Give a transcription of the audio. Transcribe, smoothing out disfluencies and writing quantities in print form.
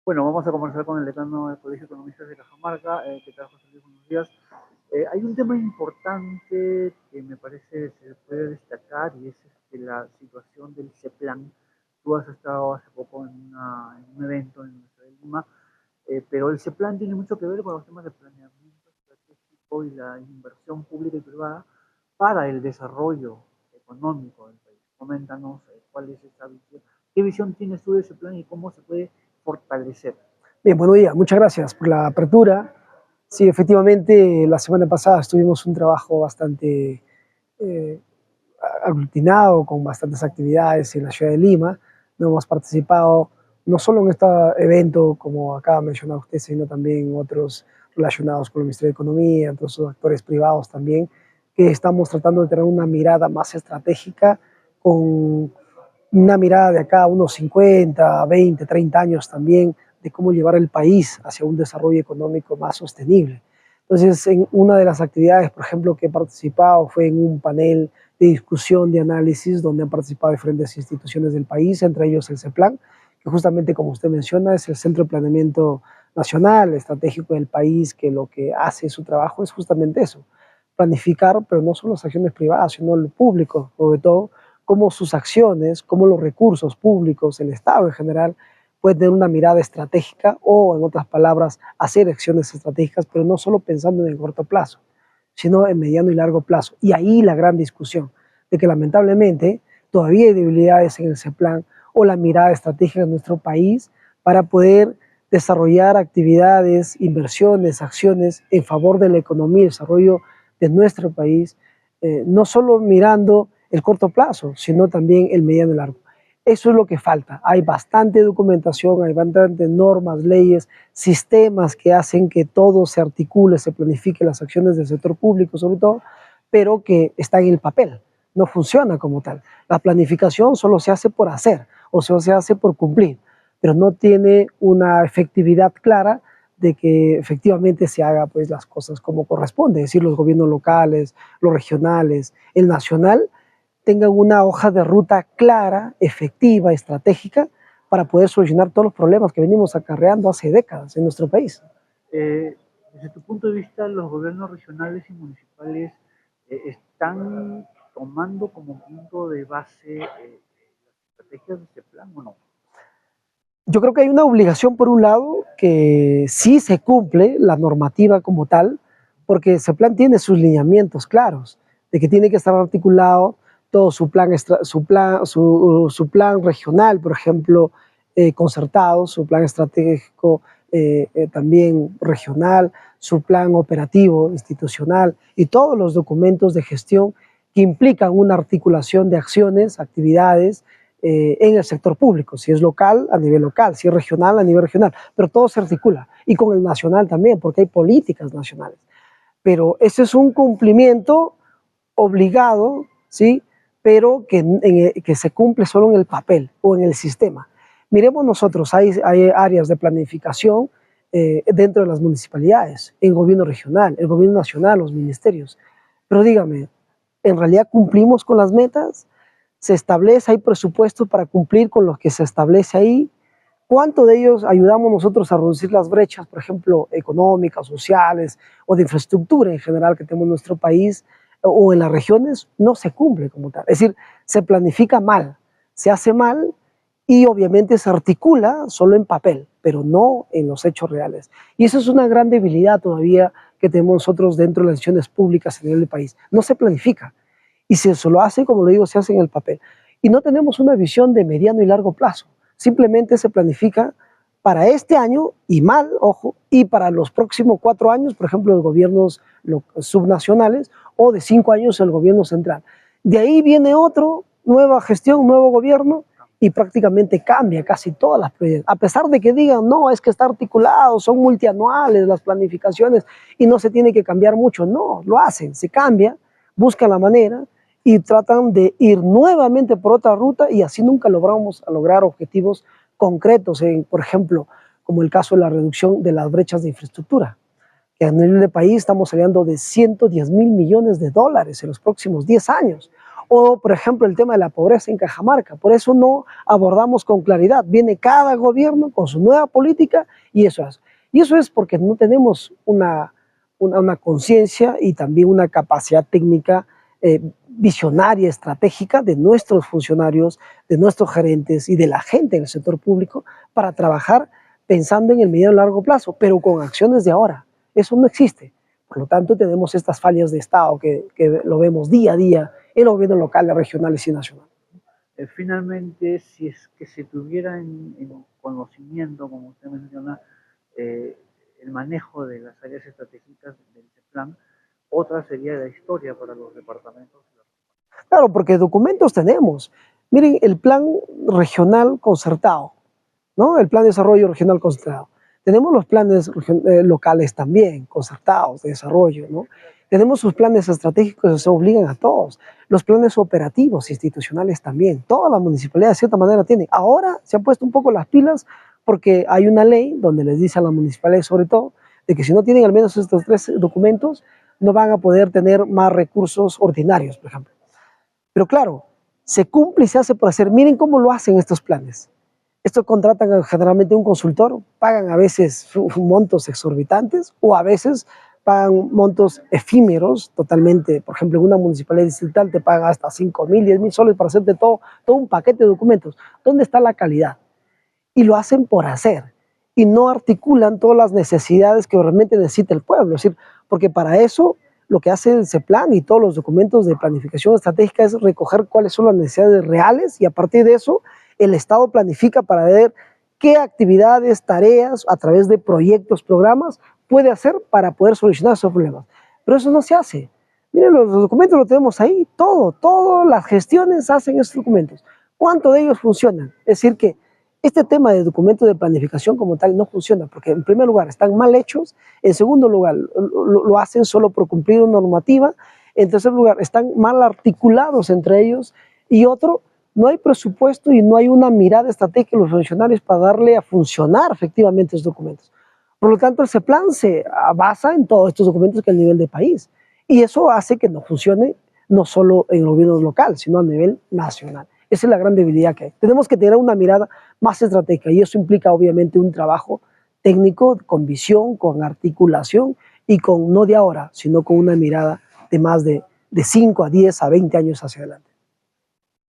Bueno, vamos a conversar con el decano del Colegio de Economistas de Cajamarca. ¿Qué tal, José Luis? Buenos días. Hay un tema importante que me parece se puede destacar y es la situación del CEPLAN. Tú has estado hace poco en un evento en la ciudad de Lima, pero el CEPLAN tiene mucho que ver con los temas de planeamiento estratégico y la inversión pública y privada para el desarrollo económico del país. Coméntanos cuál es esa visión, qué visión tienes tú de ese plan y cómo se puede fortalecer. Bien, buenos días, muchas gracias por la apertura. Sí, efectivamente, la semana pasada tuvimos un trabajo bastante eh, aglutinado, con bastantes actividades en la ciudad de Lima. No hemos participado no solo en este evento, como acaba de mencionar usted, sino también en otros relacionados con el Ministerio de Economía, otros actores privados también, que estamos tratando de tener una mirada más estratégica, con una mirada de acá a unos 50, 20, 30 años también, de cómo llevar el país hacia un desarrollo económico más sostenible. Entonces, en una de las actividades, por ejemplo, que he participado fue en un panel de discusión, de análisis, donde han participado diferentes instituciones del país, entre ellos el CEPLAN, que justamente, como usted menciona, es el Centro de Planeamiento Nacional, estratégico del país, que lo que hace su trabajo es justamente eso, planificar, pero no solo las acciones privadas, sino lo público, sobre todo, cómo sus acciones, cómo los recursos públicos, el Estado en general, puede tener una mirada estratégica o, en otras palabras, hacer acciones estratégicas, pero no solo pensando en el corto plazo, sino en mediano y largo plazo. Y ahí la gran discusión, de que lamentablemente todavía hay debilidades en ese plan o la mirada estratégica de nuestro país para poder desarrollar actividades, inversiones, acciones en favor de la economía y el desarrollo de nuestro país, no solo mirando el corto plazo, sino también el mediano y largo. Eso es lo que falta. Hay bastante documentación, hay bastantes normas, leyes, sistemas que hacen que todo se articule, se planifique las acciones del sector público sobre todo, pero que está en el papel, no funciona como tal. La planificación solo se hace por hacer o solo se hace por cumplir, pero no tiene una efectividad clara de que efectivamente se haga pues las cosas como corresponde, es decir, los gobiernos locales, los regionales, el nacional, tengan una hoja de ruta clara, efectiva, estratégica, para poder solucionar todos los problemas que venimos acarreando hace décadas en nuestro país. Desde tu punto de vista, los gobiernos regionales y municipales están tomando como punto de base las estrategias de este plan o no. Yo creo que hay una obligación, por un lado, que sí se cumple la normativa como tal, porque ese plan tiene sus lineamientos claros, de que tiene que estar articulado todo su plan regional, por ejemplo, concertado, su plan estratégico también regional, su plan operativo institucional y todos los documentos de gestión que implican una articulación de acciones, actividades, en el sector público, si es local, a nivel local, si es regional, a nivel regional, pero todo se articula, y con el nacional también, porque hay políticas nacionales. Pero ese es un cumplimiento obligado, ¿sí? Pero que se cumple solo en el papel o en el sistema. Miremos nosotros, hay áreas de planificación dentro de las municipalidades, el gobierno regional, el gobierno nacional, los ministerios. Pero dígame, ¿en realidad cumplimos con las metas? ¿Se establece, hay presupuesto para cumplir con lo que se establece ahí? ¿Cuánto de ellos ayudamos nosotros a reducir las brechas, por ejemplo, económicas, sociales o de infraestructura en general que tenemos en nuestro país o en las regiones? No se cumple como tal. Es decir, se planifica mal, se hace mal y obviamente se articula solo en papel, pero no en los hechos reales. Y eso es una gran debilidad todavía que tenemos nosotros dentro de las decisiones públicas a nivel del país. No se planifica. Y si se lo hace, como lo digo, se hace en el papel. Y no tenemos una visión de mediano y largo plazo. Simplemente se planifica para este año y mal, ojo, y para los próximos 4 años, por ejemplo, los gobiernos subnacionales, o de 5 años el gobierno central. De ahí viene otro, nueva gestión, nuevo gobierno, y prácticamente cambia casi todas las prioridades. A pesar de que digan, no, es que está articulado, son multianuales las planificaciones y no se tiene que cambiar mucho. No, lo hacen, se cambia, buscan la manera y tratan de ir nuevamente por otra ruta y así nunca logramos lograr objetivos concretos, por ejemplo, como el caso de la reducción de las brechas de infraestructura, que a nivel de país estamos hablando de 110.000 millones de dólares en los próximos 10 años. O, por ejemplo, el tema de la pobreza en Cajamarca. Por eso no abordamos con claridad. Viene cada gobierno con su nueva política y eso es. Y eso es porque no tenemos una conciencia y también una capacidad técnica visionaria, estratégica de nuestros funcionarios, de nuestros gerentes y de la gente en el sector público para trabajar pensando en el mediano y largo plazo, pero con acciones de ahora. Eso no existe. Por lo tanto, tenemos estas fallas de Estado que lo vemos día a día en los gobiernos locales, regionales y nacionales. Finalmente, si es que se tuviera en conocimiento, como usted menciona, el manejo de las áreas estratégicas del plan, otra sería la historia para los departamentos. Claro, porque documentos tenemos. Miren, el plan regional concertado, ¿no? El plan de desarrollo regional concertado. Tenemos los planes locales también, concertados de desarrollo, ¿no? Tenemos sus planes estratégicos que se obligan a todos. Los planes operativos institucionales también. Todas las municipalidades de cierta manera tienen. Ahora se han puesto un poco las pilas porque hay una ley donde les dice a las municipalidades sobre todo de que si no tienen al menos estos 3 documentos no van a poder tener más recursos ordinarios, por ejemplo. Pero claro, se cumple y se hace por hacer. Miren cómo lo hacen estos planes. Esto contratan generalmente un consultor, pagan a veces montos exorbitantes o a veces pagan montos efímeros totalmente. Por ejemplo, en una municipalidad distrital te pagan hasta 5.000, 10.000 soles para hacerte todo un paquete de documentos. ¿Dónde está la calidad? Y lo hacen por hacer y no articulan todas las necesidades que realmente necesita el pueblo. Es decir, porque para eso lo que hace el CEPLAN y todos los documentos de planificación estratégica es recoger cuáles son las necesidades reales y a partir de eso el Estado planifica para ver qué actividades, tareas, a través de proyectos, programas, puede hacer para poder solucionar esos problemas. Pero eso no se hace. Miren, los documentos los tenemos ahí, todas las gestiones hacen esos documentos. ¿Cuánto de ellos funcionan? Es decir que este tema de documentos de planificación como tal no funciona porque en primer lugar están mal hechos, en segundo lugar lo hacen solo por cumplir una normativa, en tercer lugar están mal articulados entre ellos y otro, no hay presupuesto y no hay una mirada estratégica de los funcionarios para darle a funcionar efectivamente esos documentos. Por lo tanto, el CEPLAN se basa en todos estos documentos que a nivel de país y eso hace que no funcione no solo en el gobierno local, sino a nivel nacional. Esa es la gran debilidad que hay. Tenemos que tener una mirada más estratégica y eso implica obviamente un trabajo técnico con visión, con articulación y con no de ahora, sino con una mirada de más de 5 a 10 a 20 años hacia adelante.